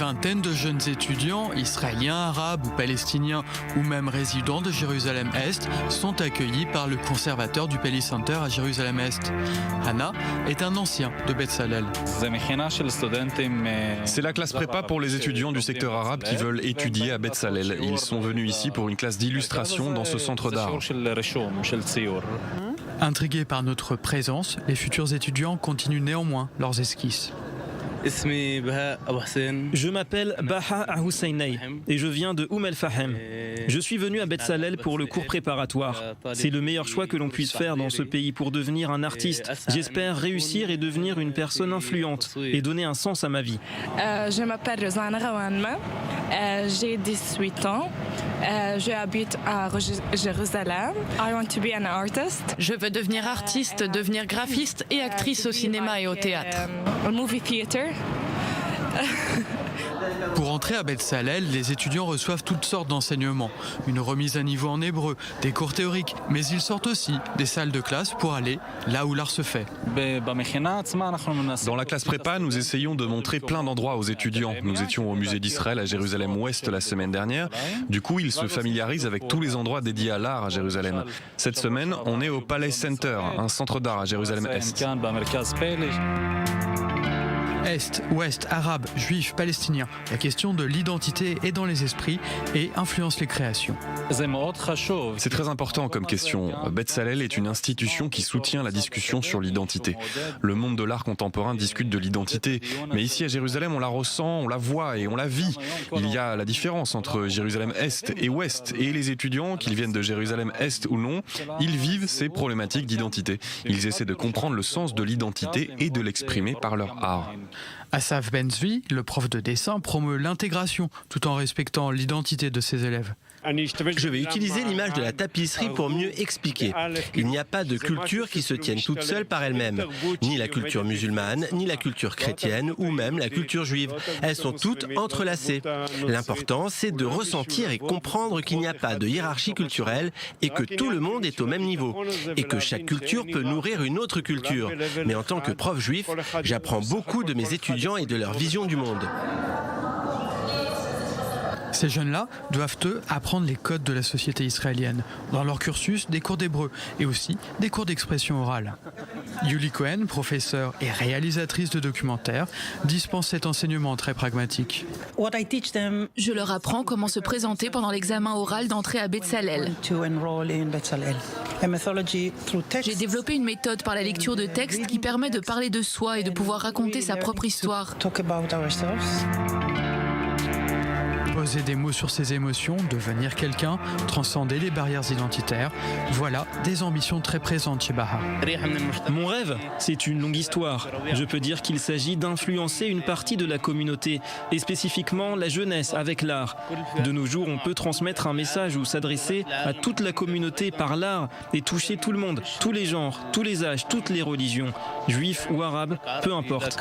vingtaine de jeunes étudiants, israéliens, arabes ou palestiniens, ou même résidents de Jérusalem-Est, sont accueillis par le conservateur du Peli Center à Jérusalem-Est. Hana est un ancien de Betzalel. C'est la classe prépa pour les étudiants du secteur arabe qui veulent étudier à Betzalel. Ils sont venus ici pour une classe d'illustration dans ce centre d'art. Intrigués par notre présence, les futurs étudiants continuent néanmoins leurs esquisses. Je m'appelle Baha Husseinaï et je viens de El Fahem. Je suis venu à Betzalel pour le cours préparatoire. C'est le meilleur choix que l'on puisse faire dans ce pays pour devenir un artiste. J'espère réussir et devenir une personne influente et donner un sens à ma vie. Je m'appelle Rosana Rawanma, j'ai 18 ans, j'habite à Jérusalem. I want to be an artist. Je veux devenir artiste, devenir graphiste et actrice au cinéma et au théâtre. Movie theater. Pour entrer à Betzalel, les étudiants reçoivent toutes sortes d'enseignements. Une remise à niveau en hébreu, des cours théoriques, mais ils sortent aussi des salles de classe pour aller là où l'art se fait. Dans la classe prépa, nous essayons de montrer plein d'endroits aux étudiants. Nous étions au musée d'Israël à Jérusalem-Ouest la semaine dernière. Du coup, ils se familiarisent avec tous les endroits dédiés à l'art à Jérusalem. Cette semaine, on est au Palace Center, un centre d'art à Jérusalem-Est. Est, ouest, arabe, juif, palestinien, la question de l'identité est dans les esprits et influence les créations. C'est très important comme question. Betzalel est une institution qui soutient la discussion sur l'identité. Le monde de l'art contemporain discute de l'identité, mais ici à Jérusalem, on la ressent, on la voit et on la vit. Il y a la différence entre Jérusalem-Est et Ouest, et les étudiants, qu'ils viennent de Jérusalem-Est ou non, ils vivent ces problématiques d'identité. Ils essaient de comprendre le sens de l'identité et de l'exprimer par leur art. Asaf Benzvi, le prof de dessin, promeut l'intégration tout en respectant l'identité de ses élèves. Je vais utiliser l'image de la tapisserie pour mieux expliquer. Il n'y a pas de culture qui se tienne toute seule par elle-même. Ni la culture musulmane, ni la culture chrétienne, ou même la culture juive. Elles sont toutes entrelacées. L'important, c'est de ressentir et comprendre qu'il n'y a pas de hiérarchie culturelle et que tout le monde est au même niveau. Et que chaque culture peut nourrir une autre culture. Mais en tant que prof juif, j'apprends beaucoup de mes étudiants et de leur vision du monde. Ces jeunes-là doivent, eux, apprendre les codes de la société israélienne. Dans leur cursus, des cours d'hébreu et aussi des cours d'expression orale. Yuli Cohen, professeure et réalisatrice de documentaires, dispense cet enseignement très pragmatique. Je leur apprends comment se présenter pendant l'examen oral d'entrée à Betzalel. J'ai développé une méthode par la lecture de textes qui permet de parler de soi et de pouvoir raconter sa propre histoire. Poser des mots sur ses émotions, devenir quelqu'un, transcender les barrières identitaires, voilà des ambitions très présentes chez Baha. Mon rêve, c'est une longue histoire. Je peux dire qu'il s'agit d'influencer une partie de la communauté, et spécifiquement la jeunesse avec l'art. De nos jours, on peut transmettre un message ou s'adresser à toute la communauté par l'art et toucher tout le monde, tous les genres, tous les âges, toutes les religions, juifs ou arabes, peu importe.